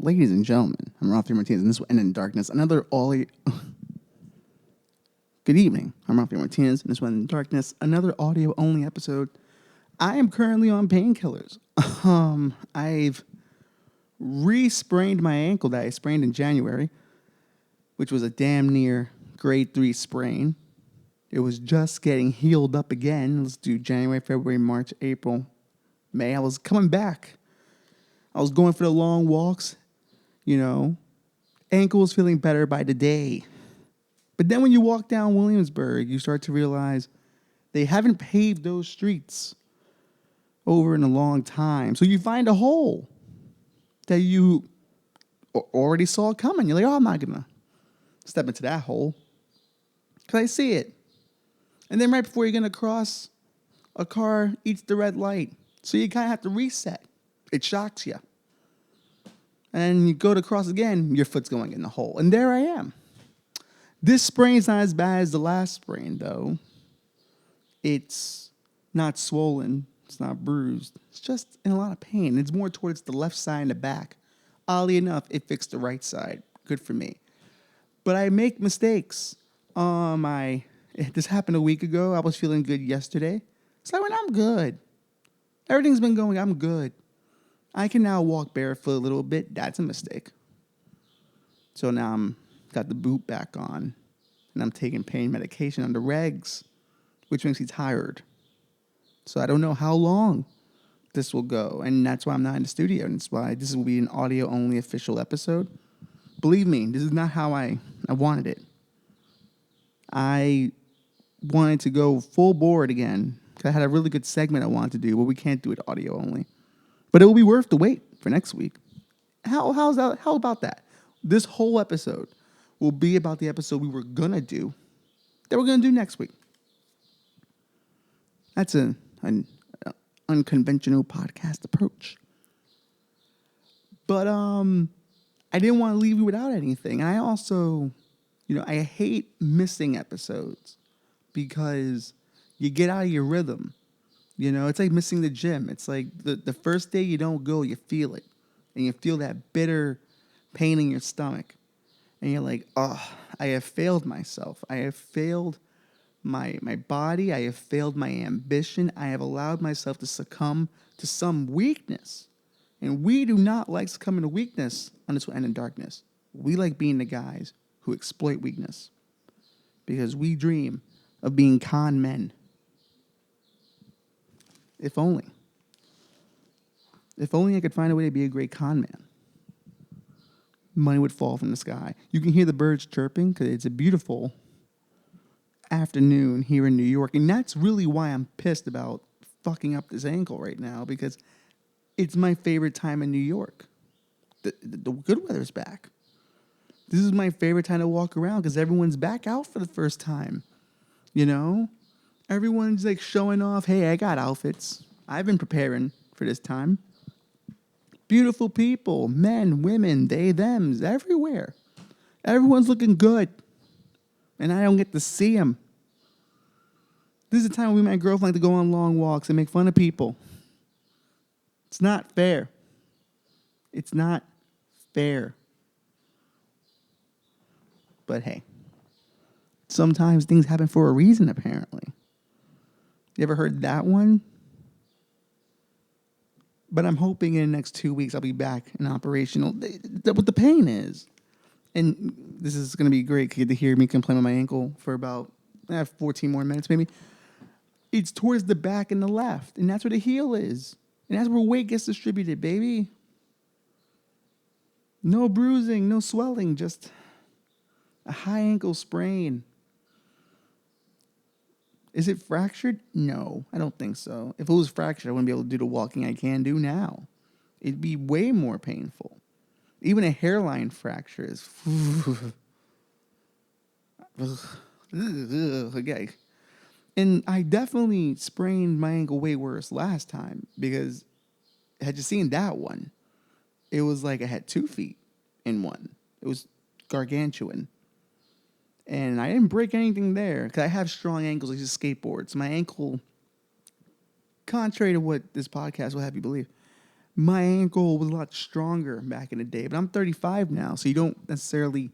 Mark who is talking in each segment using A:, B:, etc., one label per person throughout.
A: Ladies and gentlemen, I'm Rafael Martinez, and this will end in darkness. Another audio. Good evening. I'm Rafael Martinez, and this will end in darkness. Another audio-only episode. I am currently on painkillers. I've re-sprained my ankle that I sprained in January, which was a damn near grade 3 sprain. It was just getting healed up again. Let's do January, February, March, April, May. I was coming back. I was going for the long walks, Ankle was feeling better by the day. But then when you walk down Williamsburg, you start to realize they haven't paved those streets over in a long time. So you find a hole that you already saw coming. You're like, oh, I'm not going to step into that hole because I see it. And then right before you're going to cross, a car eats the red light. So you kind of have to reset. It shocks you. And you go to cross again, your foot's going in the hole. And there I am. This sprain's not as bad as the last sprain, though. It's not swollen. It's not bruised. It's just in a lot of pain. It's more towards the left side and the back. Oddly enough, it fixed the right side. Good for me. But I make mistakes. This happened a week ago. I was feeling good yesterday. So I'm good. Everything's been going. I'm good. I can now walk barefoot a little bit. That's a mistake. So now I'm got the boot back on, and I'm taking pain medication under regs, which makes me tired. So I don't know how long this will go, and that's why I'm not in the studio, and that's why this will be an audio-only official episode. Believe me, this is not how I wanted it. I wanted to go full board again. I had a really good segment I wanted to do, but we can't do it audio only. But it will be worth the wait for next week. How about that? This whole episode will be about the episode we were going to do that we're going to do next week. That's an unconventional podcast approach. But I didn't want to leave you without anything. And I also, I hate missing episodes because you get out of your rhythm. It's like missing the gym. It's like the first day you don't go, you feel it. And you feel that bitter pain in your stomach. And you're like, oh, I have failed myself. I have failed my body. I have failed my ambition. I have allowed myself to succumb to some weakness. And we do not like succumbing to weakness on this will end in darkness. We like being the guys who exploit weakness. Because we dream of being con men. If only. If only I could find a way to be a great con man. Money would fall from the sky. You can hear the birds chirping because it's a beautiful afternoon here in New York. And that's really why I'm pissed about fucking up this ankle right now, because it's my favorite time in New York. The good weather's back. This is my favorite time to walk around because everyone's back out for the first time. Everyone's like showing off, hey, I got outfits. I've been preparing for this time. Beautiful people, men, women, they, thems, everywhere. Everyone's looking good. And I don't get to see them. This is the time when me and my girlfriend like to go on long walks and make fun of people. It's not fair. It's not fair. But hey, sometimes things happen for a reason, apparently. You ever heard that one? But I'm hoping in the next 2 weeks I'll be back and operational. What the pain is. And this is going to be great to hear me complain about my ankle for about 14 more minutes maybe. It's towards the back and the left. And that's where the heel is. And that's where weight gets distributed, baby. No bruising, no swelling, just a high ankle sprain. Is it fractured? No, I don't think so. If it was fractured, I wouldn't be able to do the walking I can do now. It'd be way more painful. Even a hairline fracture is... Okay. And I definitely sprained my ankle way worse last time because had you seen that one, it was like I had 2 feet in one. It was gargantuan. And I didn't break anything there because I have strong ankles. I use skateboards. My ankle, contrary to what this podcast will have you believe, My ankle was a lot stronger back in the day, but I'm 35 now, so you don't necessarily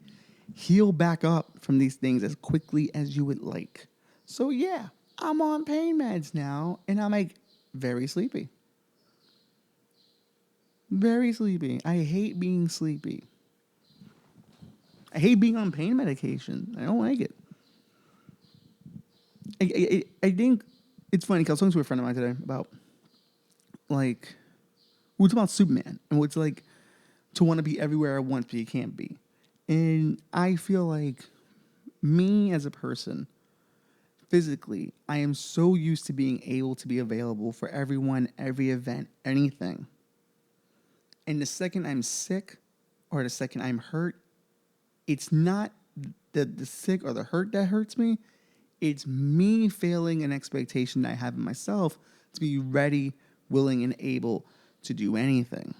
A: heal back up from these things as quickly as you would like. So yeah, I'm on pain meds now, and I'm like very sleepy. Very sleepy. I hate being sleepy. I hate being on pain medication. I don't like it. I think it's funny because I was talking to a friend of mine today about like we were talking about Superman and what's like to want to be everywhere at once, but you can't be. And I feel like me as a person, physically, I am so used to being able to be available for everyone, every event, anything. And the second I'm sick or the second I'm hurt, it's not the sick or the hurt that hurts me. It's me failing an expectation that I have in myself to be ready, willing, and able to do anything.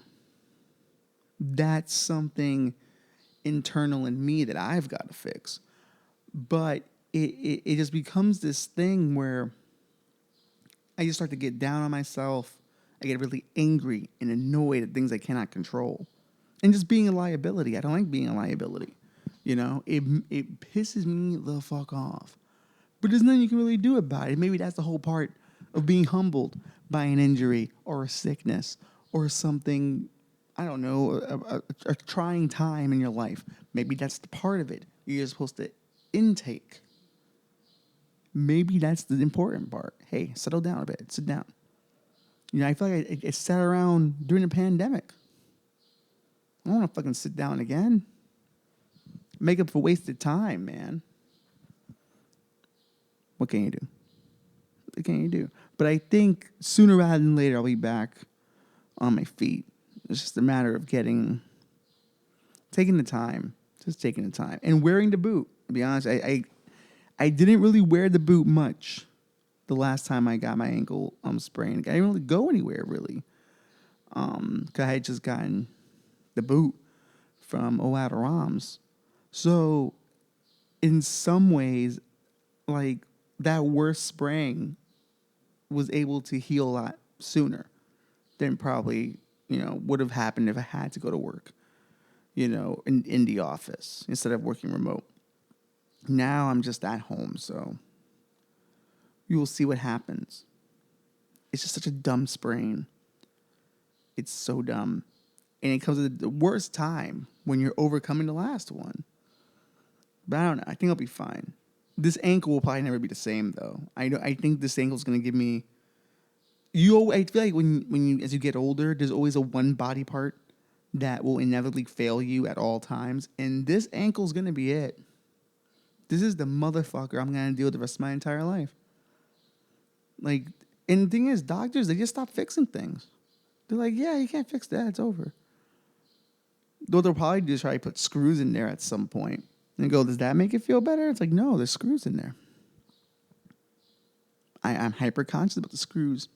A: That's something internal in me that I've got to fix. But it just becomes this thing where I just start to get down on myself. I get really angry and annoyed at things I cannot control. And just being a liability. I don't like being a liability. You know, it pisses me the fuck off. But there's nothing you can really do about it. Maybe that's the whole part of being humbled by an injury or a sickness or something, I don't know, a trying time in your life. Maybe that's the part of it you're supposed to intake. Maybe that's the important part. Hey, settle down a bit. Sit down. You know, I feel like I sat around during the pandemic. I don't want to fucking sit down again. Make up for wasted time, man. What can you do? What can you do? But I think sooner rather than later, I'll be back on my feet. It's just a matter of taking the time, just taking the time, and wearing the boot. To be honest, I didn't really wear the boot much the last time I got my ankle sprained. I didn't really go anywhere really, because I had just gotten the boot from Owada Rams. So in some ways, like that worst sprain was able to heal a lot sooner than probably, would have happened if I had to go to work, in the office instead of working remote. Now I'm just at home, so you will see what happens. It's just such a dumb sprain. It's so dumb. And it comes at the worst time when you're overcoming the last one. But I don't know. I think I'll be fine. This ankle will probably never be the same, though. I think this ankle is going to give me... I feel like as you get older, there's always a one body part that will inevitably fail you at all times. And this ankle is going to be it. This is the motherfucker I'm going to deal with the rest of my entire life. Like, and the thing is, doctors, they just stop fixing things. They're like, yeah, you can't fix that. It's over. Though they'll probably just try to put screws in there at some point. And go, does that make it feel better? It's like, no, there's screws in there. I'm hyper conscious about the screws.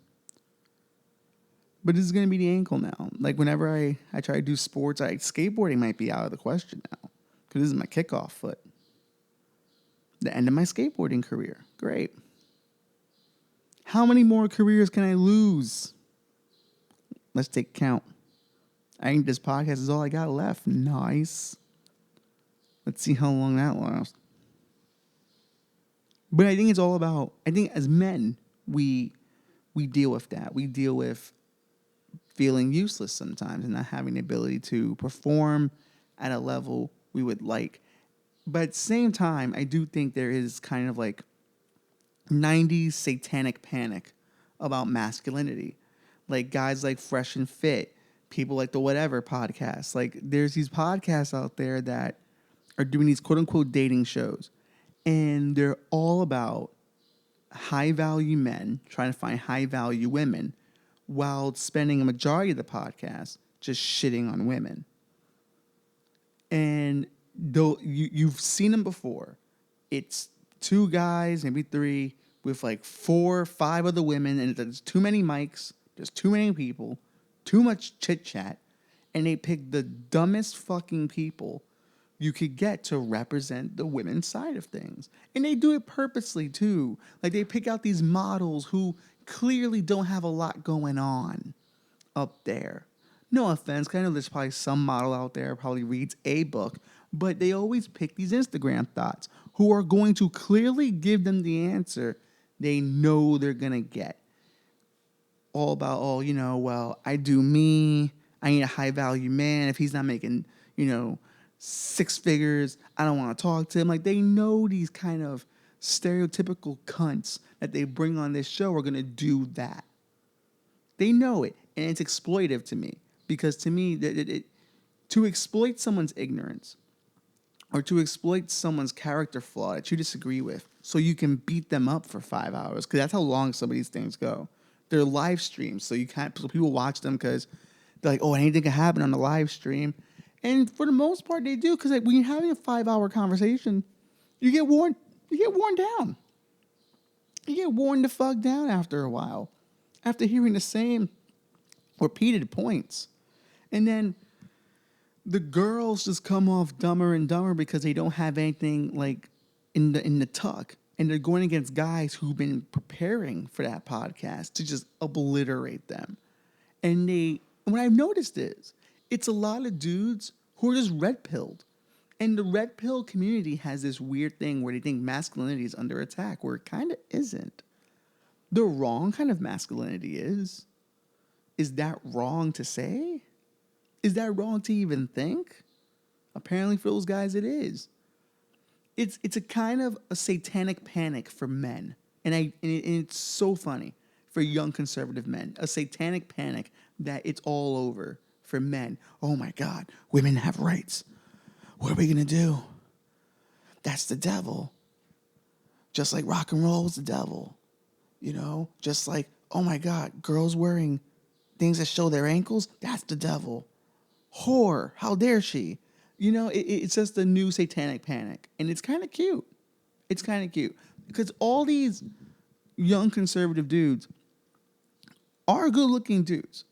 A: But this is going to be the ankle now. Like, whenever I try to do sports, skateboarding might be out of the question now. Because this is my kickoff foot. The end of my skateboarding career. Great. How many more careers can I lose? Let's take count. I think this podcast is all I got left. Nice. Let's see how long that lasts. But I think it's all about, I think as men, we deal with that. We deal with feeling useless sometimes and not having the ability to perform at a level we would like. But at the same time, I do think there is kind of like 90s satanic panic about masculinity. Like guys like Fresh and Fit, people like the Whatever podcast. Like there's these podcasts out there that are doing these quote unquote dating shows. And they're all about high value men trying to find high value women while spending a majority of the podcast just shitting on women. And though you've seen them before, it's two guys, maybe three, with like 4 or 5 other women, and there's too many mics, there's too many people, too much chit chat, and they pick the dumbest fucking people you could get to represent the women's side of things. And they do it purposely too. Like they pick out these models who clearly don't have a lot going on up there. No offense, 'cause I know there's probably some model out there probably reads a book, but they always pick these Instagram thoughts who are going to clearly give them the answer they know they're gonna get. All about, oh, well, I do me. I need a high value man. If he's not making, six figures, I don't want to talk to him. Like, they know these kind of stereotypical cunts that they bring on this show are gonna do that. They know it, and it's exploitive to me because to me, to exploit someone's ignorance or to exploit someone's character flaw that you disagree with, so you can beat them up for 5 hours, because that's how long some of these things go. They're live streams, so so people watch them because they're like, oh, anything can happen on the live stream, and for the most part, they do, because like, when you're having a 5 hour conversation, you get worn down. You get worn the fuck down after a while, after hearing the same repeated points. And then the girls just come off dumber and dumber because they don't have anything like in the tuck. And they're going against guys who've been preparing for that podcast to just obliterate them. And what I've noticed is it's a lot of dudes who are just red pilled. And the red pill community has this weird thing where they think masculinity is under attack, where it kind of isn't. The wrong kind of masculinity is. Is that wrong to say? Is that wrong to even think? Apparently for those guys it is. It's a kind of a satanic panic for men. And it's so funny for young conservative men. A satanic panic that it's all over for men. Oh my God, women have rights. What are we going to do? That's the devil. Just like rock and roll was the devil. Just like, oh my God, girls wearing things that show their ankles, that's the devil. Whore, how dare she? It's just a new satanic panic. And it's kind of cute. It's kind of cute. Because all these young conservative dudes are good-looking dudes.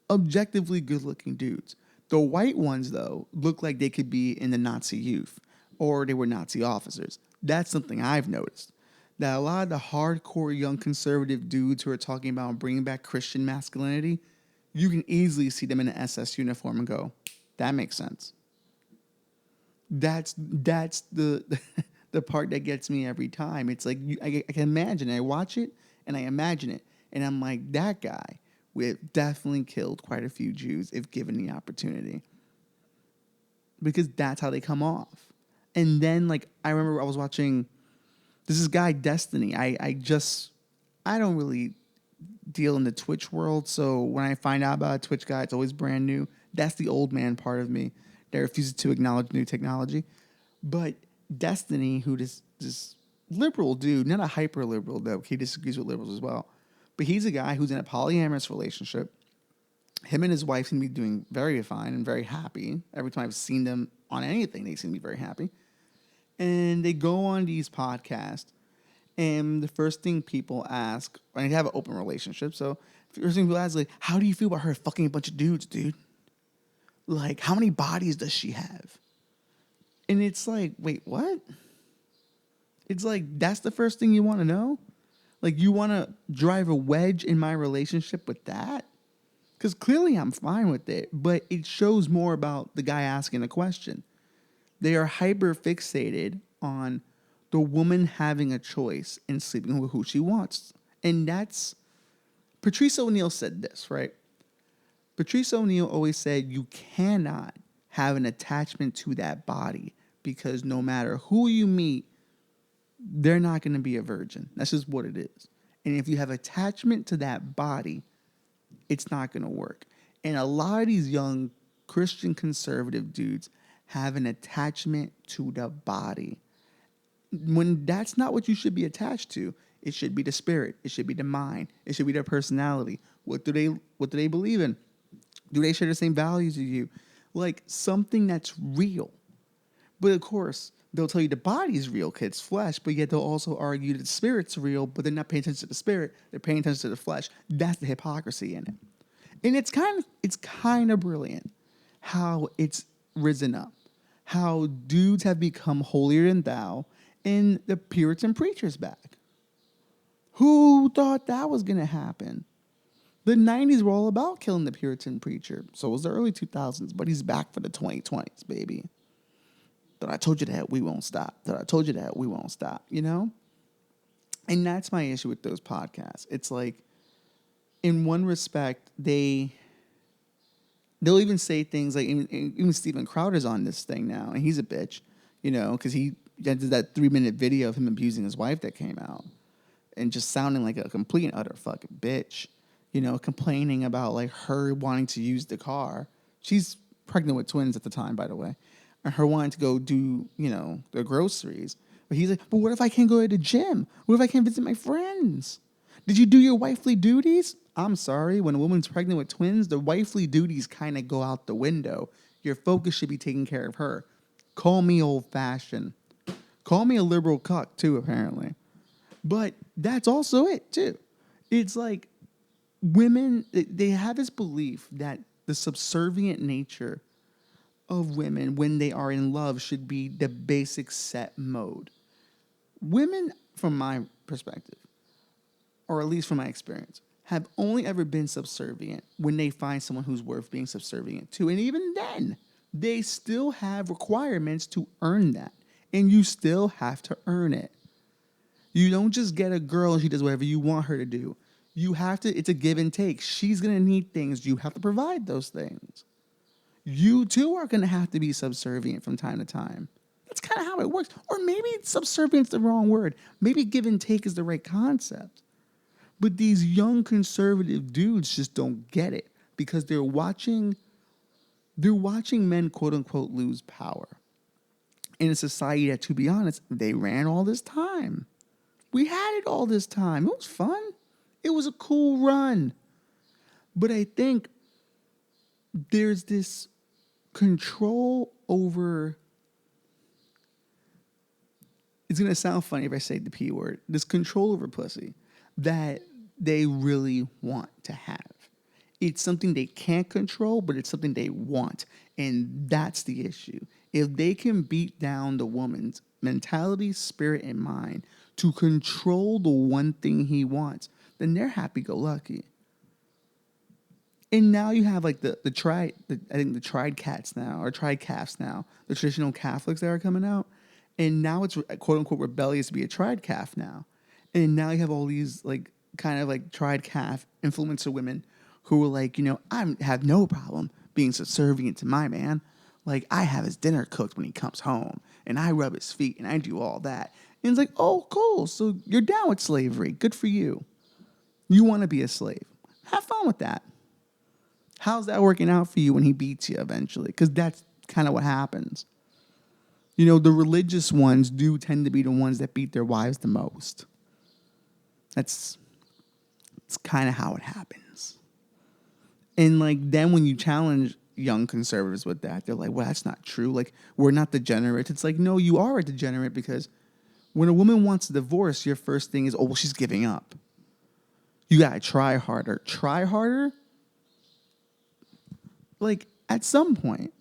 A: Objectively good-looking dudes. The white ones, though, look like they could be in the Nazi youth. Or they were Nazi officers. That's something I've noticed. That a lot of the hardcore young conservative dudes who are talking about bringing back Christian masculinity, you can easily see them in an SS uniform and go, that makes sense. That's the the part that gets me every time. It's like I can imagine it. I watch it and I imagine it, and I'm like, that guy would have definitely killed quite a few Jews if given the opportunity, because that's how they come off. And then, like, I remember I was watching this guy Destiny. I don't really deal in the Twitch world, so when I find out about a Twitch guy, it's always brand new. That's the old man part of me that refuses to acknowledge new technology. But Destiny, who this liberal dude, not a hyper liberal though, he disagrees with liberals as well, but he's a guy who's in a polyamorous relationship. Him and his wife seem to be doing very fine and very happy. Every time I've seen them on anything, they seem to be very happy. And they go on these podcasts, and the first thing people ask, and they have an open relationship, so the first thing people ask is like, how do you feel about her fucking a bunch of dudes, dude? Like, how many bodies does she have? And it's like, wait, what? It's like, that's the first thing you want to know? Like, you want to drive a wedge in my relationship with that? Because clearly I'm fine with it, but it shows more about the guy asking the question. They are hyper fixated on the woman having a choice and sleeping with who she wants. And that's, Patrice O'Neal said this, right? Patrice O'Neal always said you cannot have an attachment to that body because no matter who you meet, they're not going to be a virgin. That's just what it is. And if you have attachment to that body, it's not going to work. And a lot of these young Christian conservative dudes have an attachment to the body. When that's not what you should be attached to. It should be the spirit. It should be the mind. It should be their personality. What do they believe in? Do they share the same values as you? Like something that's real. But of course, they'll tell you the body's real because it's flesh, but yet they'll also argue that the spirit's real, but they're not paying attention to the spirit. They're paying attention to the flesh. That's the hypocrisy in it. And it's kind of brilliant how it's risen up. How dudes have become holier than thou and the Puritan preacher's back. Who thought that was going to happen? The 90s were all about killing the Puritan preacher. So was the early 2000s, but he's back for the 2020s, baby. That I told you that we won't stop. That I told you that we won't stop, you know? And that's my issue with those podcasts. It's like, in one respect, they'll even say things like, even Steven Crowder's on this thing now, and he's a bitch, you know, because he did that 3-minute video of him abusing his wife that came out, and just sounding like a complete and utter fucking bitch, you know, complaining about like her wanting to use the car. She's pregnant with twins at the time, by the way, and her wanting to go do, you know, the groceries. But he's like, but what if I can't go to the gym? What if I can't visit my friends? Did you do your wifely duties? I'm sorry, when a woman's pregnant with twins, the wifely duties kind of go out the window. Your focus should be taking care of her. Call me old-fashioned. Call me a liberal cuck, too, apparently. But that's also it, too. It's like women, they have this belief that the subservient nature of women when they are in love should be the basic set mode. Women, from my perspective, or at least from my experience, have only ever been subservient when they find someone who's worth being subservient to. And even then, they still have requirements to earn that. And you still have to earn it. You don't just get a girl and she does whatever you want her to do. You have to, it's a give and take. She's going to need things. You have to provide those things. You too are going to have to be subservient from time to time. That's kind of how it works. Or maybe subservient's the wrong word. Maybe give and take is the right concept. But these young conservative dudes just don't get it because they're watching men, quote unquote, lose power in a society that, to be honest, they ran all this time. We had it all this time. It was fun. It was a cool run. But I think there's this control over, it's going to sound funny if I say the P word, this control over pussy that they really want to have. It's something they can't control, but it's something they want. And that's the issue. If they can beat down the woman's mentality, spirit, and mind to control the one thing he wants, then they're happy-go-lucky. And now you have like the tried cats now, or tried calves now, the traditional Catholics that are coming out. And now it's quote-unquote rebellious to be a tried calf now. And now you have all these like kind of like tried calf influencer women who were like, you know, I have no problem being subservient to my man. Like, I have his dinner cooked when he comes home, and I rub his feet, and I do all that. And it's like, oh, cool. So you're down with slavery. Good for you. You want to be a slave. Have fun with that. How's that working out for you when he beats you eventually? Because that's kind of what happens. You know, the religious ones do tend to be the ones that beat their wives the most. It's kind of how it happens. And like then when you challenge young conservatives with that, they're like, well, that's not true. Like, we're not degenerates. It's like, no, you are a degenerate because when a woman wants a divorce, your first thing is, oh, well, she's giving up. You got to try harder. Try harder? Like, at some point,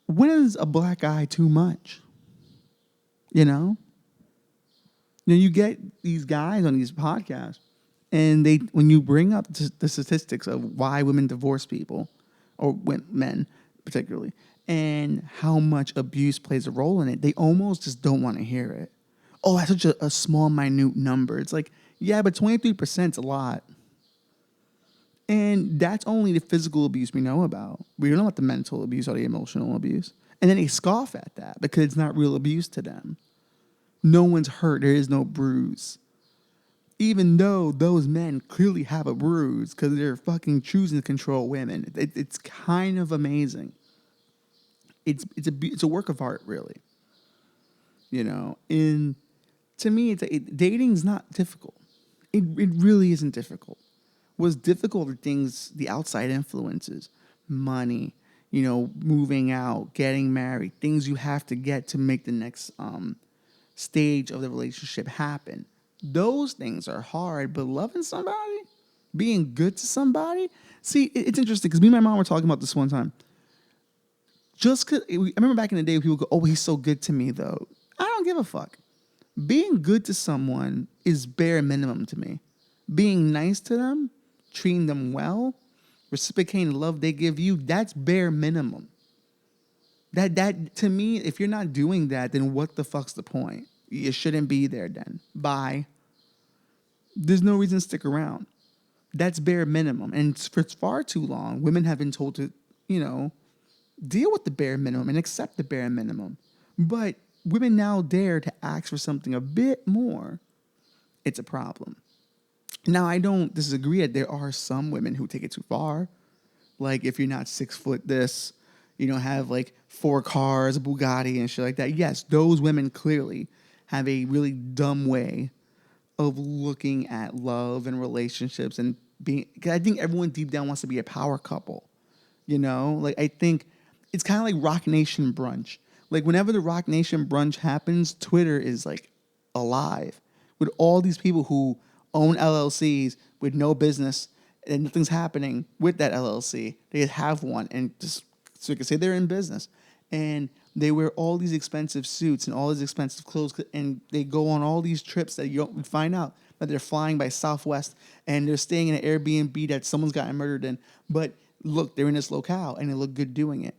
A: when is a black eye too much? You know? You get these guys on these podcasts, and when you bring up the statistics of why women divorce people, or men particularly, and how much abuse plays a role in it, they almost just don't want to hear it. Oh, that's such a small, minute number. It's like, yeah, but 23% is a lot. And that's only the physical abuse we know about. We don't know about the mental abuse or the emotional abuse. And then they scoff at that because it's not real abuse to them. No one's hurt. There is no bruise. Even though those men clearly have a bruise because they're fucking choosing to control women. It's kind of amazing. It's a work of art, really. You know, and to me, dating's not difficult. It really isn't difficult. What's difficult are things, the outside influences, money, you know, moving out, getting married, things you have to get to make the next stage of the relationship happen. Those things are hard, but loving somebody, being good to somebody. See, it's interesting because me and my mom were talking about this one time. Just because I remember back in the day, people go, "Oh, he's so good to me," though. I don't give a fuck. Being good to someone is bare minimum to me. Being nice to them treating them well, reciprocating the love they give you, that's bare minimum. That to me, if you're not doing that, then what the fuck's the point? You shouldn't be there then. Bye. There's no reason to stick around. That's bare minimum. And for far too long, women have been told to, deal with the bare minimum and accept the bare minimum. But women now dare to ask for something a bit more. It's a problem. Now, I don't disagree that there are some women who take it too far. Like, if you're not 6 foot this, you don't have like 4 cars, a Bugatti and shit like that. Yes, those women clearly have a really dumb way of looking at love and relationships and being, cause I think everyone deep down wants to be a power couple. Like I think it's kind of like Rock Nation brunch. Like whenever the Rock Nation brunch happens, Twitter is like alive with all these people who own LLCs with no business and nothing's happening with that LLC. They have one and just so you can say they're in business. And they wear all these expensive suits and all these expensive clothes, and they go on all these trips that you don't find out that they're flying by Southwest and they're staying in an Airbnb that someone's gotten murdered in. But look, they're in this locale and they look good doing it.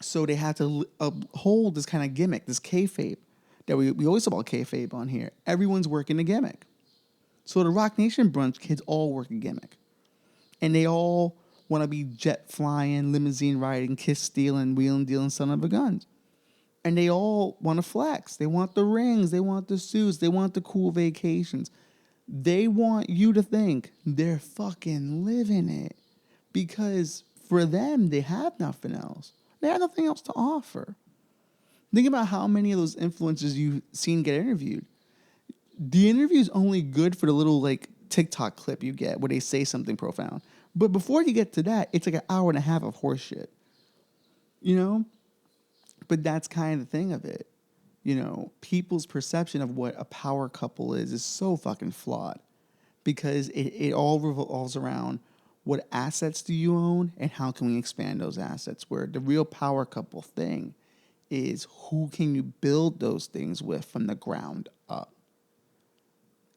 A: So they have to uphold this kind of gimmick, this kayfabe that we always talk about kayfabe on here. Everyone's working a gimmick. So the Rock Nation brunch kids all work a gimmick, and they all want to be jet flying, limousine riding, kiss stealing, wheeling dealing, son of a gun. And they all want to flex. They want the rings. They want the suits. They want the cool vacations. They want you to think they're fucking living it. Because for them, they have nothing else. They have nothing else to offer. Think about how many of those influencers you've seen get interviewed. The interview is only good for the little like TikTok clip you get where they say something profound. But before you get to that, it's like an hour and a half of horse shit. But that's kind of the thing of it. People's perception of what a power couple is so fucking flawed. Because it all revolves around what assets do you own and how can we expand those assets. Where the real power couple thing is who can you build those things with from the ground up.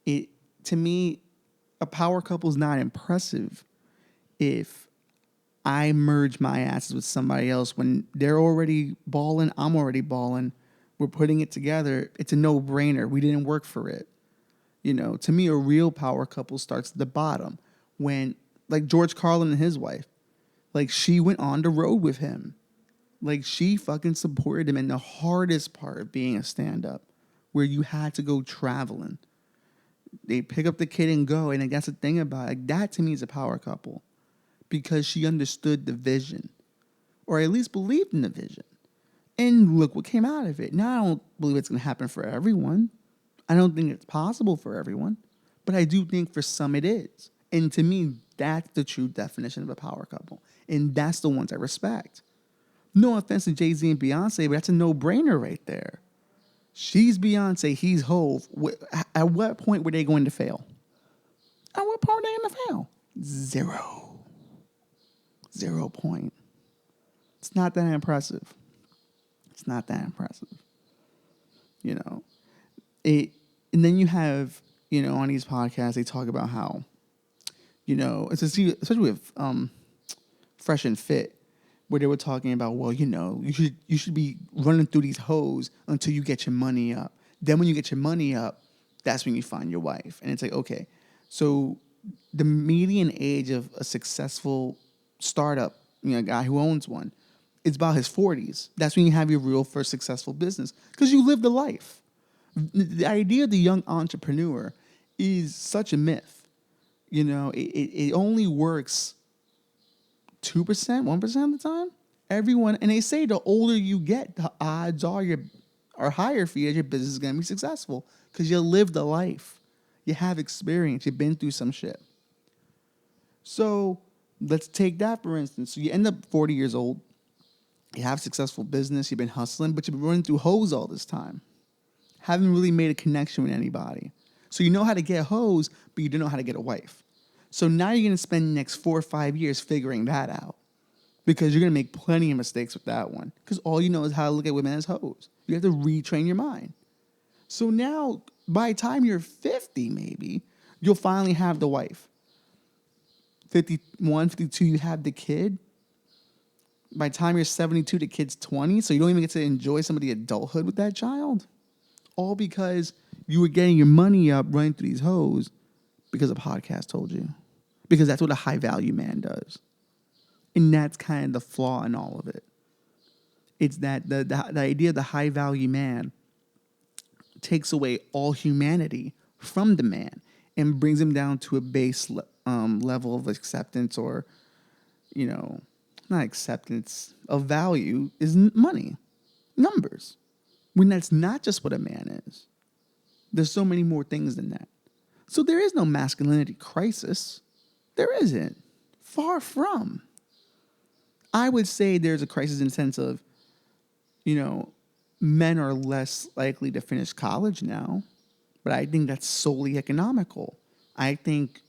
A: To me, a power couple is not impressive if I merge my assets with somebody else when they're already balling, I'm already balling, we're putting it together, it's a no-brainer. We didn't work for it. To me, a real power couple starts at the bottom when, like George Carlin and his wife, like she went on the road with him. Like she fucking supported him in the hardest part of being a stand-up where you had to go traveling. They pick up the kid and go, and that's the thing about it. Like, that to me is a power couple. Because she understood the vision, or at least believed in the vision. And look what came out of it. Now, I don't believe it's going to happen for everyone. I don't think it's possible for everyone. But I do think for some it is. And to me, that's the true definition of a power couple. And that's the ones I respect. No offense to Jay-Z and Beyonce, but that's a no-brainer right there. She's Beyonce, he's Hove. At what point were they going to fail? At what point were they going to fail? 0 point. It's not that impressive. And then you have, on these podcasts, they talk about how, especially with Fresh and Fit, where they were talking about, well, you should be running through these hoes until you get your money up. Then when you get your money up, that's when you find your wife. And it's like, okay, so the median age of a successful startup, guy who owns one, it's about his 40s. That's when you have your real first successful business because you lived a life. The idea of the young entrepreneur is such a myth. It only works 2%, 1% of the time. Everyone, and they say the older you get, the odds are higher for you that your business is going to be successful because you lived a life. You have experience. You've been through some shit. So let's take that, for instance. So you end up 40 years old. You have a successful business. You've been hustling, but you've been running through hoes all this time. Haven't really made a connection with anybody. So you know how to get hoes, but you don't know how to get a wife. So now you're going to spend the next 4 or 5 years figuring that out because you're going to make plenty of mistakes with that one because all you know is how to look at women as hoes. You have to retrain your mind. So now, by the time you're 50, maybe, you'll finally have the wife. 51, 52, you have the kid. By the time you're 72, the kid's 20, so you don't even get to enjoy some of the adulthood with that child. All because you were getting your money up running through these hoes because a podcast told you. Because that's what a high value man does. And that's kind of the flaw in all of it. It's that the idea of the high value man takes away all humanity from the man and brings him down to a base level of acceptance, or, not acceptance, of value is money, numbers. When that's not just what a man is. There's so many more things than that. So there is no masculinity crisis. There isn't. Far from. I would say there's a crisis in the sense of, men are less likely to finish college now, but I think that's solely economical. I think,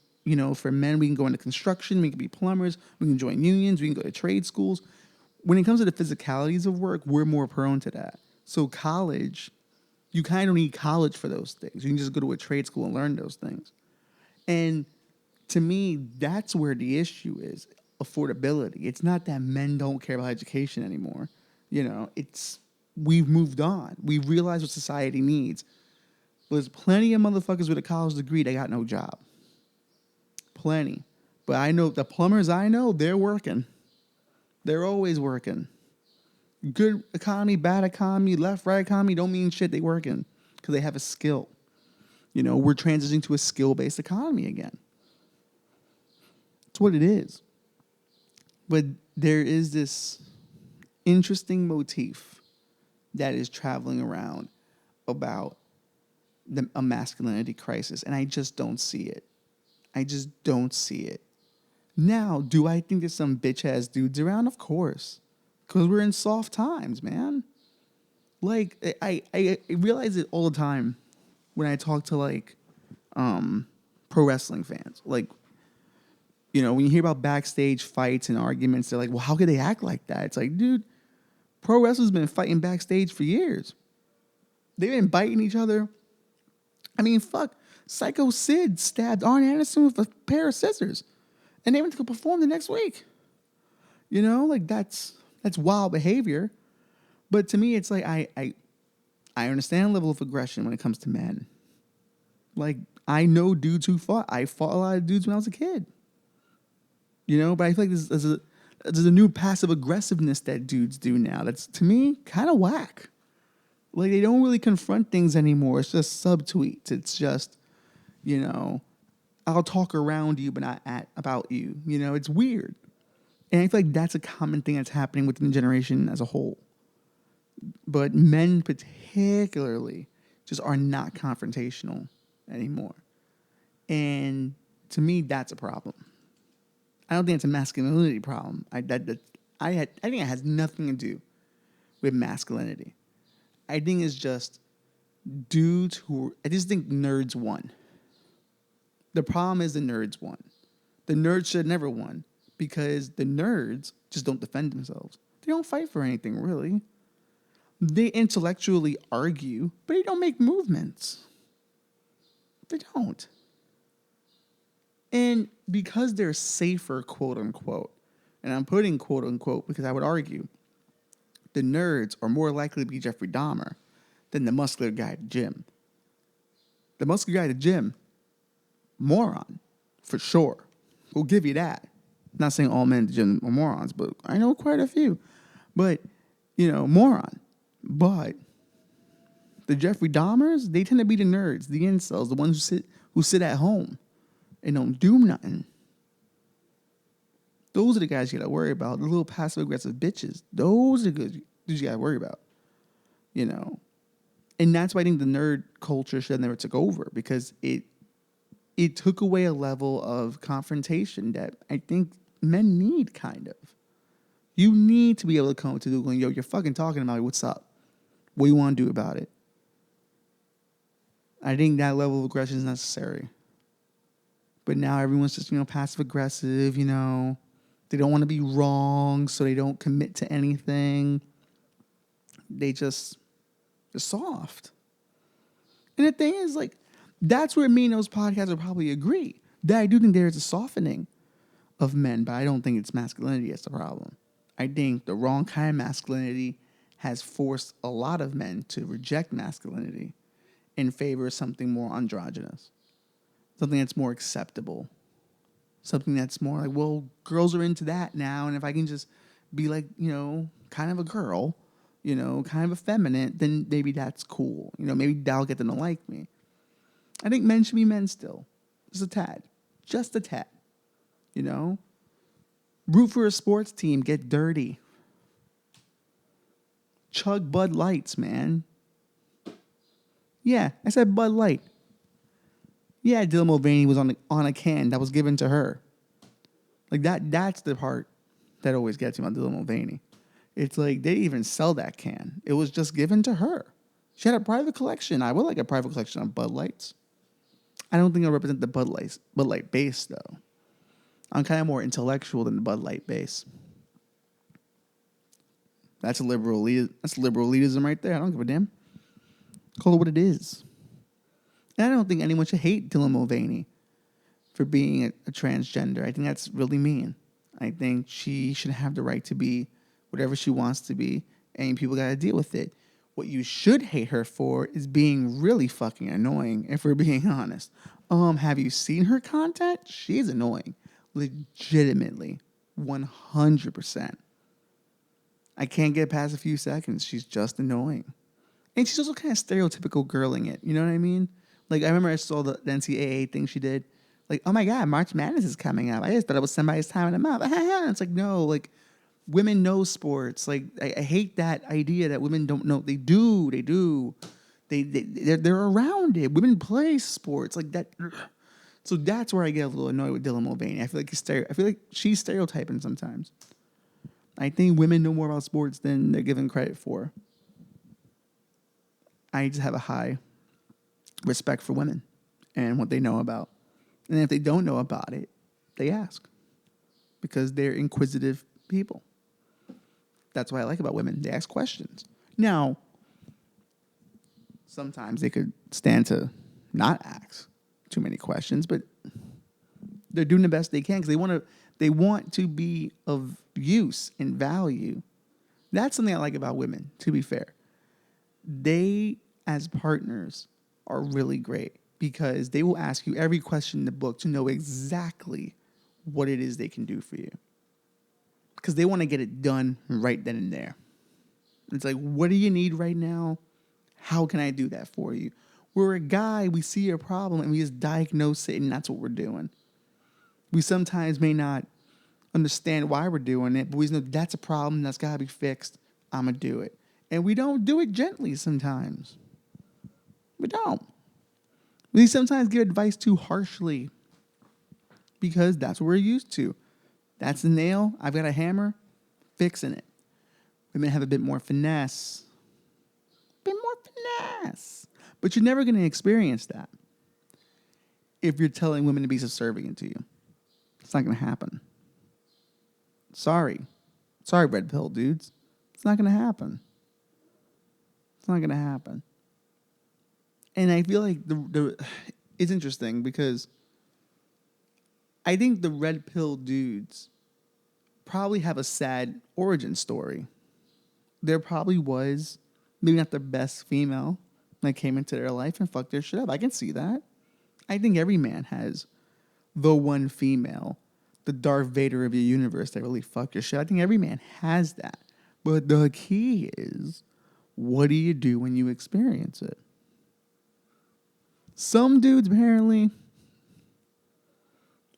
A: for men, we can go into construction, we can be plumbers, we can join unions, we can go to trade schools. When it comes to the physicalities of work, we're more prone to that. So college, you kind of need college for those things. You can just go to a trade school and learn those things. And to me, that's where the issue is, affordability. It's not that men don't care about education anymore. We've moved on. We realize what society needs. There's plenty of motherfuckers with a college degree that got no job. Plenty. But I know the plumbers they're working. They're always working. Good economy, bad economy, left, right economy don't mean shit. They working because they have a skill. We're transitioning to a skill-based economy again. It's what it is. But there is this interesting motif that is traveling around about a masculinity crisis, and I just don't see it. I just don't see it. Now, do I think there's some bitch-ass dudes around? Of course. Because we're in soft times, man. Like, I realize it all the time when I talk to, pro wrestling fans. Like, when you hear about backstage fights and arguments, they're like, well, how could they act like that? It's like, dude, pro wrestlers been fighting backstage for years. They've been biting each other. I mean, fuck. Psycho Sid stabbed Arn Anderson with a pair of scissors. And they went to go perform the next week. That's wild behavior. But to me, it's like I understand the level of aggression when it comes to men. Like, I know dudes who fought. I fought a lot of dudes when I was a kid. But I feel like there's a new passive aggressiveness that dudes do now. That's, to me, kind of whack. Like, they don't really confront things anymore. It's just subtweets. It's just, I'll talk around you, but not about you. It's weird. And I feel like that's a common thing that's happening within the generation as a whole. But men particularly just are not confrontational anymore. And to me, that's a problem. I don't think it's a masculinity problem. I think it has nothing to do with masculinity. I think it's just dudes I just think nerds won. The problem is the nerds won. The nerds should have never won because the nerds just don't defend themselves. They don't fight for anything, really. They intellectually argue, but they don't make movements. They don't. And because they're safer, quote unquote, and I'm putting quote unquote because I would argue the nerds are more likely to be Jeffrey Dahmer than the muscular guy at the gym. The muscular guy at the gym, moron, for sure. We'll give you that. Not saying all men at the gym are morons, but I know quite a few. But, moron. But the Jeffrey Dahmers, they tend to be the nerds, the incels, the ones who sit at home and don't do nothing. Those are the guys you gotta worry about. The little passive-aggressive bitches. Those are the dudes you gotta worry about. And that's why I think the nerd culture should have never took over, because it took away a level of confrontation that I think men need, kind of. You need to be able to come to Google and, yo, you're fucking talking about it. What's up? What do you want to do about it? I think that level of aggression is necessary. But now everyone's just, passive-aggressive, They don't want to be wrong, so they don't commit to anything. They're soft. And the thing is, that's where me and those podcasts will probably agree. That I do think there is a softening of men, but I don't think it's masculinity that's the problem. I think the wrong kind of masculinity has forced a lot of men to reject masculinity in favor of something more androgynous, something that's more acceptable, something that's more like, well, girls are into that now, and if I can just be like, kind of a girl, kind of effeminate, then maybe that's cool. Maybe that'll get them to like me. I think men should be men still. Just a tad. Just a tad. Root for a sports team. Get dirty. Chug Bud Lights, man. Yeah, I said Bud Light. Yeah, Dylan Mulvaney was on a can that was given to her. Like that's the part that always gets me about Dylan Mulvaney. It's like they didn't even sell that can. It was just given to her. She had a private collection. I would like a private collection of Bud Lights. I don't think I represent the Bud Light base, though. I'm kind of more intellectual than the Bud Light base. That's liberal elitism right there. I don't give a damn. Call it what it is. And I don't think anyone should hate Dylan Mulvaney for being a transgender. I think that's really mean. I think she should have the right to be whatever she wants to be, and people got to deal with it. What you should hate her for is being really fucking annoying, if we're being honest. Have you seen her content? She's annoying. Legitimately. 100%. I can't get past a few seconds. She's just annoying. And she's also kind of stereotypical girling it. You know what I mean? Like, I remember I saw the NCAA thing she did. Like, oh my God, March Madness is coming up. I just thought it was somebody's time in the month. It's like, no, like, women know sports. Like, I hate that idea that women don't know. They do. They're around it. Women play sports like that. So that's where I get a little annoyed with Dylan Mulvaney. I feel like she's stereotyping sometimes. I think women know more about sports than they're given credit for. I just have a high respect for women and what they know about. And if they don't know about it, they ask because they're inquisitive people. That's what I like about women. They ask questions. Now, sometimes they could stand to not ask too many questions, but they're doing the best they can because they want to be of use and value. That's something I like about women, to be fair. They, as partners, are really great because they will ask you every question in the book to know exactly what it is they can do for you. Because they want to get it done right then and there. It's like, what do you need right now? How can I do that for you? We're a guy, we see a problem, and we just diagnose it, and that's what we're doing. We sometimes may not understand why we're doing it, but we know that's a problem, that's got to be fixed. I'm going to do it. And we don't do it gently sometimes. We don't. We sometimes give advice too harshly because that's what we're used to. That's the nail. I've got a hammer. Fixing it. Women have a bit more finesse. But you're never going to experience that if you're telling women to be subservient to you. It's not going to happen. Sorry, red pill dudes. It's not going to happen. It's not going to happen. And I feel like it's interesting because I think the red pill dudes probably have a sad origin story. There probably was maybe not the best female that came into their life and fucked their shit up. I can see that. I think every man has the one female, the Darth Vader of your universe that really fucked your shit. I think every man has that. But the key is, what do you do when you experience it? Some dudes, apparently,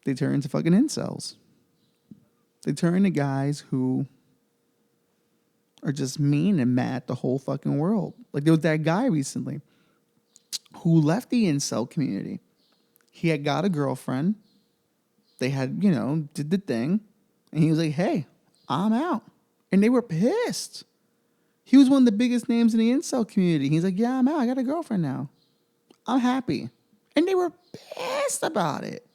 A: they turn into fucking incels. They turn into guys who are just mean and mad at the whole fucking world. Like there was that guy recently who left the incel community. He had got a girlfriend. They had, did the thing. And he was like, hey, I'm out. And they were pissed. He was one of the biggest names in the incel community. He's like, yeah, I'm out. I got a girlfriend now. I'm happy. And they were pissed about it.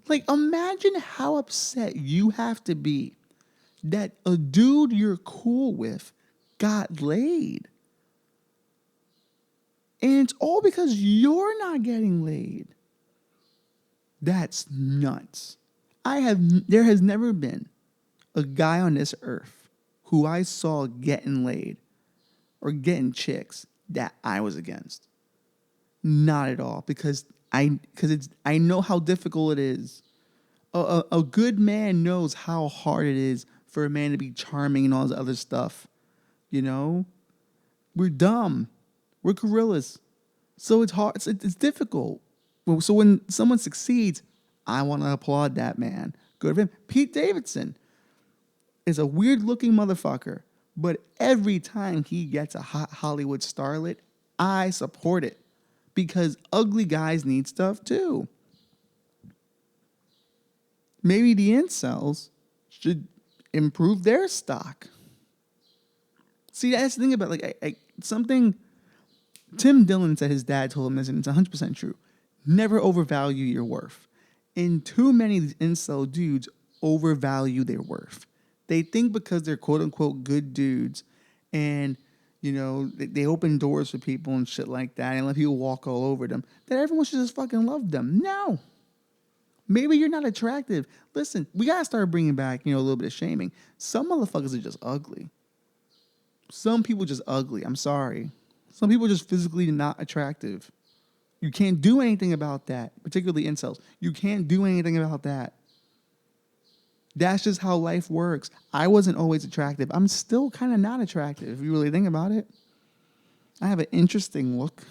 A: Like, imagine how upset you have to be that a dude you're cool with got laid. And it's all because you're not getting laid. That's nuts. There has never been a guy on this earth who I saw getting laid or getting chicks that I was against. Not at all, because I know how difficult it is. A good man knows how hard it is for a man to be charming and all this other stuff. You know, we're dumb, we're gorillas, so it's hard. It's difficult. So when someone succeeds, I want to applaud that man. Good for him. Pete Davidson is a weird looking motherfucker, but every time he gets a hot Hollywood starlet, I support it because ugly guys need stuff too. Maybe the incels should improve their stock. See, that's the thing about something Tim Dillon said his dad told him this, and it's 100% true. Never overvalue your worth. And too many of these incel dudes overvalue their worth. They think because they're quote unquote good dudes and, you know, they open doors for people and shit like that and let people walk all over them, that everyone should just fucking love them. No. Maybe you're not attractive. Listen, we got to start bringing back, you know, a little bit of shaming. Some motherfuckers are just ugly. Some people just ugly. I'm sorry. Some people are just physically not attractive. You can't do anything about that, particularly incels. You can't do anything about that. That's just how life works. I wasn't always attractive. I'm still kind of not attractive, if you really think about it. I have an interesting look.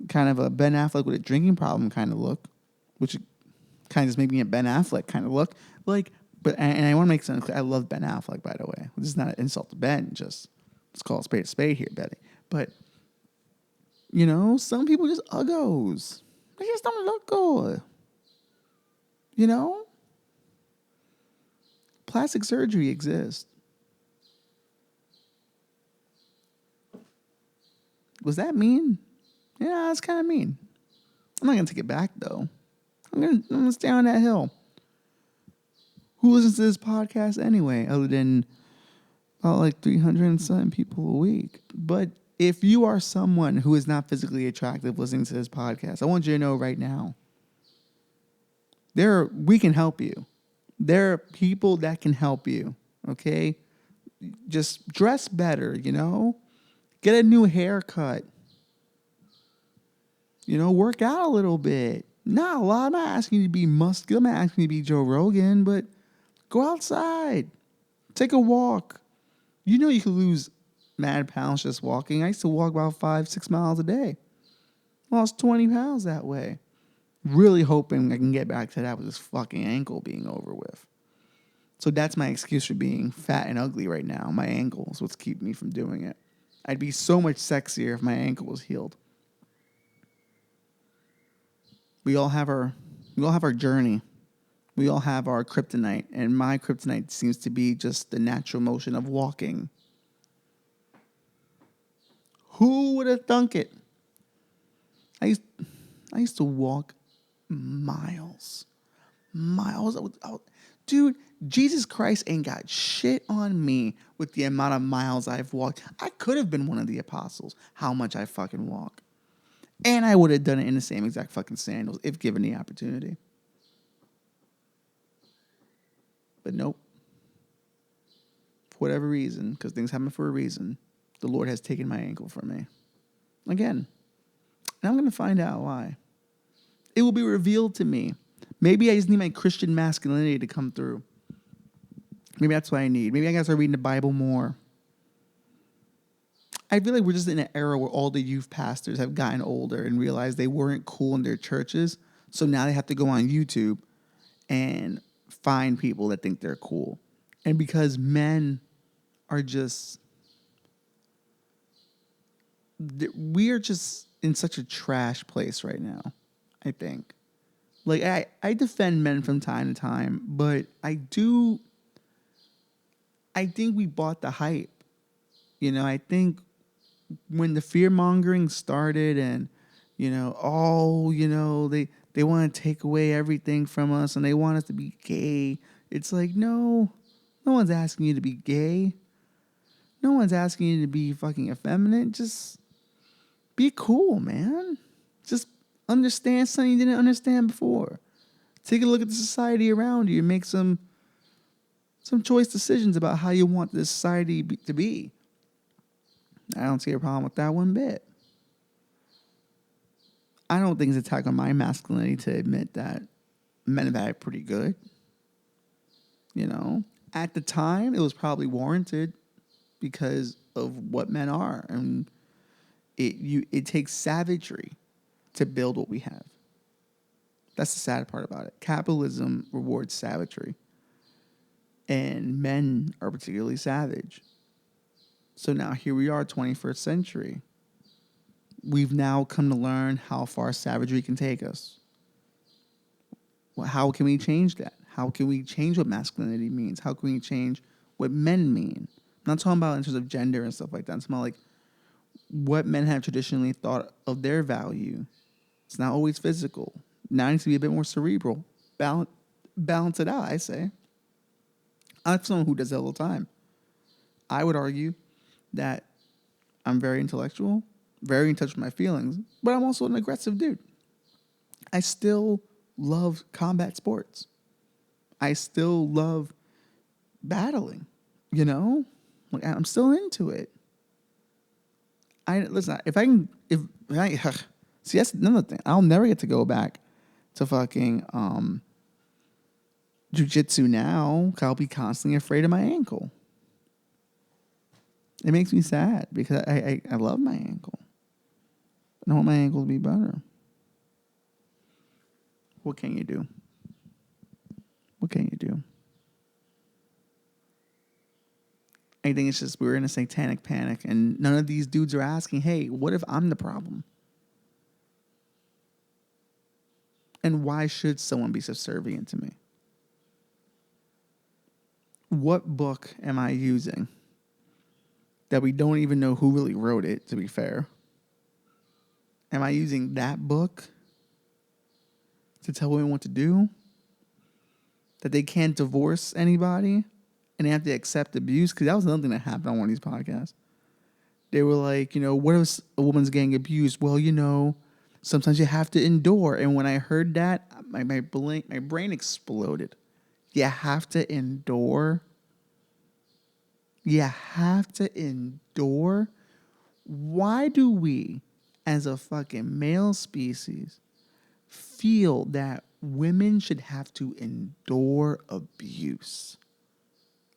A: Kind of a Ben Affleck with a drinking problem kind of look, which kind of just made me a Ben Affleck kind of look. But I want to make something clear. I love Ben Affleck, by the way. This is not an insult to Ben. Just let's call a spade here, Betty. But, you know, some people just uggos. They just don't look good. You know? Plastic surgery exists. Was that mean? Yeah, that's kind of mean. I'm not going to take it back, though. I'm gonna stay on that hill. Who listens to this podcast anyway, other than about like 300 and something people a week? But if you are someone who is not physically attractive listening to this podcast, I want you to know right now, we can help you. There are people that can help you, okay? Just dress better, you know? Get a new haircut. You know, work out a little bit. Not a lot. I'm not asking you to be muscular. I'm not asking you to be Joe Rogan, but go outside. Take a walk. You know you can lose mad pounds just walking. I used to walk about 5-6 miles a day. Lost 20 pounds that way. Really hoping I can get back to that with this fucking ankle being over with. So that's my excuse for being fat and ugly right now. My ankle is what's keeping me from doing it. I'd be so much sexier if my ankle was healed. We all have our journey. We all have our kryptonite, and my kryptonite seems to be just the natural motion of walking. Who would have thunk it? I used to walk miles. Dude, Jesus Christ ain't got shit on me with the amount of miles I've walked. I could have been one of the apostles, how much I fucking walk. And I would have done it in the same exact fucking sandals if given the opportunity. But nope. For whatever reason, because things happen for a reason, the Lord has taken my ankle from me. Again. And I'm going to find out why. It will be revealed to me. Maybe I just need my Christian masculinity to come through. Maybe that's what I need. Maybe I got to start reading the Bible more. I feel like we're just in an era where all the youth pastors have gotten older and realized they weren't cool in their churches. So now they have to go on YouTube and find people that think they're cool. And because men are just... we are just in such a trash place right now, I think. Like, I defend men from time to time, but I think we bought the hype. You know, I think when the fear-mongering started and, you know, they want to take away everything from us and they want us to be gay. It's like, no one's asking you to be gay. No one's asking you to be fucking effeminate. Just be cool, man. Just understand something you didn't understand before. Take a look at the society around you and make some choice decisions about how you want this society to be. I don't see a problem with that one bit. I don't think it's an attack on my masculinity to admit that men have had it pretty good. You know, at the time, it was probably warranted because of what men are, and it takes savagery to build what we have. That's the sad part about it. Capitalism rewards savagery, and men are particularly savage. So now here we are, 21st century. We've now come to learn how far savagery can take us. Well, how can we change that? How can we change what masculinity means? How can we change what men mean? I'm not talking about in terms of gender and stuff like that. I'm talking about like what men have traditionally thought of their value. It's not always physical. Now it needs to be a bit more cerebral. Balance it out, I say. I'm someone who does that all the time. I would argue that I'm very intellectual, very in touch with my feelings, but I'm also an aggressive dude. I still love combat sports. I still love battling, you know? Like, I'm still into it. See, that's another thing. I'll never get to go back to fucking jiu-jitsu now. I'll be constantly afraid of my ankle. It makes me sad because I love my ankle. I want my ankle to be better. What can you do? What can you do? I think it's just we're in a satanic panic, and none of these dudes are asking, hey, what if I'm the problem? And why should someone be subservient to me? What book am I using that we don't even know who really wrote it, to be fair? Am I using that book to tell women what to do? That they can't divorce anybody and they have to accept abuse? Because that was another thing that happened on one of these podcasts. They were like, what if a woman's getting abused? Well, sometimes you have to endure. And when I heard that, my brain exploded. You have to endure? You have to endure? Why do we, as a fucking male species, feel that women should have to endure abuse?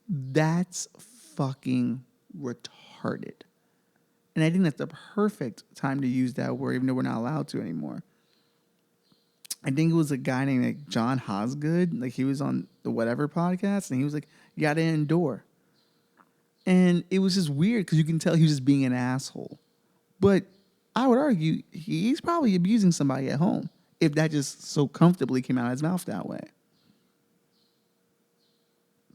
A: That's fucking retarded. And I think that's the perfect time to use that word, even though we're not allowed to anymore. I think it was a guy named like John Hosgood. Like, he was on the Whatever podcast, and he was like, you got to endure. And it was just weird because you can tell he was just being an asshole. But I would argue he's probably abusing somebody at home if that just so comfortably came out of his mouth that way.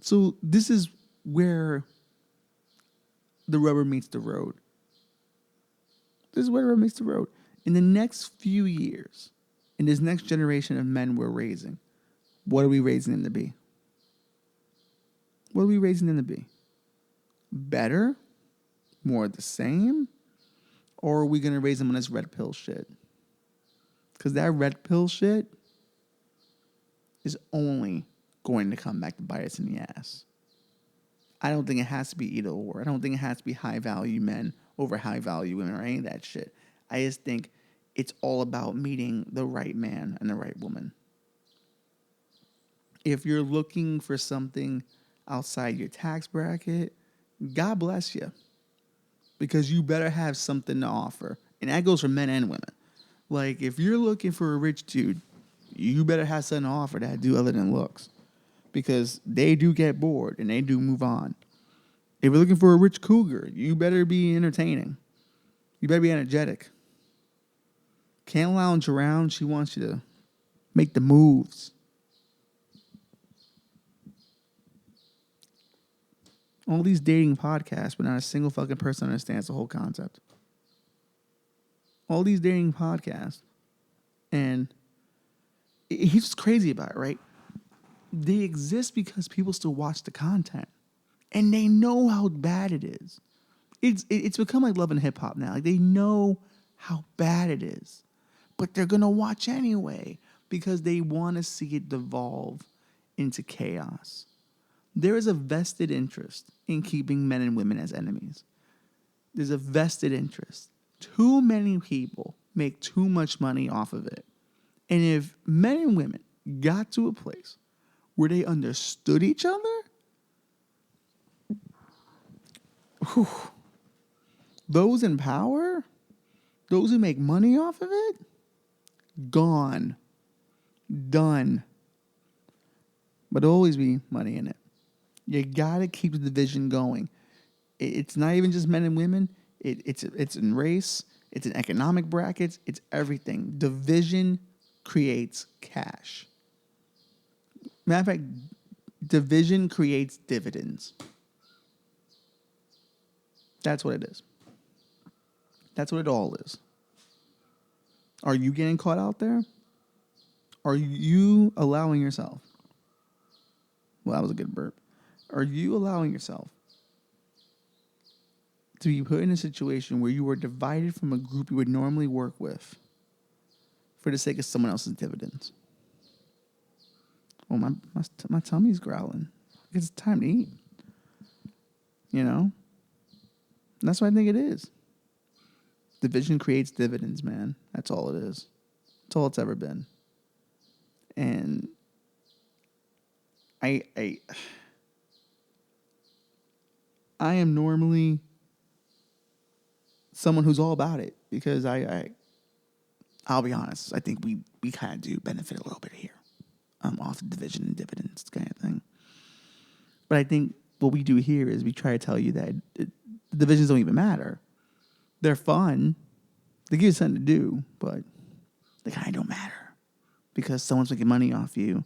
A: So this is where the rubber meets the road. This is where the rubber meets the road. In the next few years, in this next generation of men we're raising, what are we raising them to be? What are we raising them to be? Better? More of the same? Or are we going to raise them on this red pill shit? Because that red pill shit is only going to come back to bite us in the ass. I don't think it has to be either or. I don't think it has to be high value men over high value women or any of that shit. I just think it's all about meeting the right man and the right woman. If you're looking for something outside your tax bracket, God bless you. Because you better have something to offer. And that goes for men and women. Like, if you're looking for a rich dude, you better have something to offer that do other than looks. Because they do get bored and they do move on. If you're looking for a rich cougar, you better be entertaining. You better be energetic. Can't lounge around. She wants you to make the moves. All these dating podcasts, but not a single fucking person understands the whole concept. All these dating podcasts. And he's just crazy about it, right? They exist because people still watch the content. And they know how bad it is. It's become like Love and Hip Hop now. Like, they know how bad it is. But they're going to watch anyway. because they want to see it devolve into chaos. There is a vested interest in keeping men and women as enemies. There's a vested interest. Too many people make too much money off of it. And if men and women got to a place where they understood each other, whew, those in power, those who make money off of it, gone, done. But there'll always be money in it. You gotta keep the division going. It's not even just men and women. It's in race. It's in economic brackets. It's everything. Division creates cash. Matter of fact, division creates dividends. That's what it is. That's what it all is. Are you getting caught out there? Are you allowing yourself? Well, that was a good burp. Are you allowing yourself to be put in a situation where you are divided from a group you would normally work with for the sake of someone else's dividends? Oh, my tummy's growling. It's time to eat. You know? And that's what I think it is. Division creates dividends, man. That's all it is. That's all it's ever been. And I am normally someone who's all about it because I'll be honest, I think we kind of do benefit a little bit here off the division and dividends kind of thing. But I think what we do here is we try to tell you that the divisions don't even matter. They're fun. They give you something to do, but they kind of don't matter because someone's making money off you,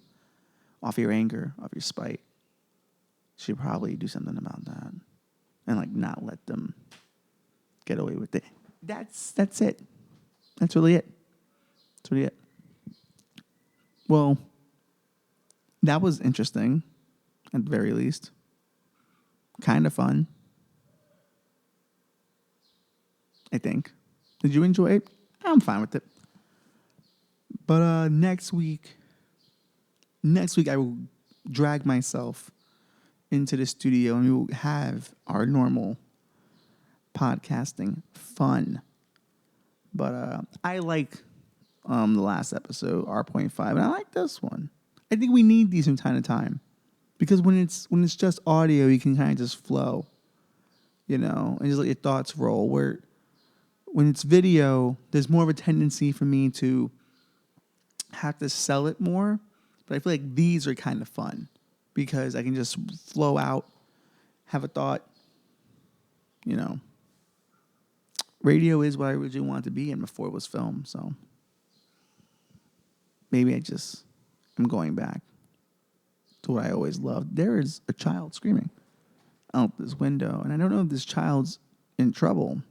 A: off your anger, off your spite. You should probably do something about that and like not let them get away with it. That's it. That's really it. That's really it. Well, that was interesting, at the very least. Kind of fun, I think. Did you enjoy it? I'm fine with it. But next week I will drag myself into the studio and we will have our normal podcasting fun. But I like the last episode, R.5, and I like this one. I think we need these from time to time because when it's just audio, you can kind of just flow, you know, and just let your thoughts roll. Where when it's video, there's more of a tendency for me to have to sell it more. But I feel like these are kind of fun because I can just flow out, have a thought, you know. Radio is what I originally wanted to be in before it was film, so maybe I just am going back to what I always loved. There is a child screaming out this window, and I don't know if this child's in trouble,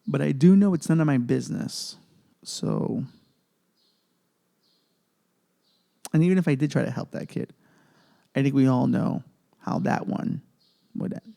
A: but I do know it's none of my business. So, and even if I did try to help that kid, I think we all know how that one would end.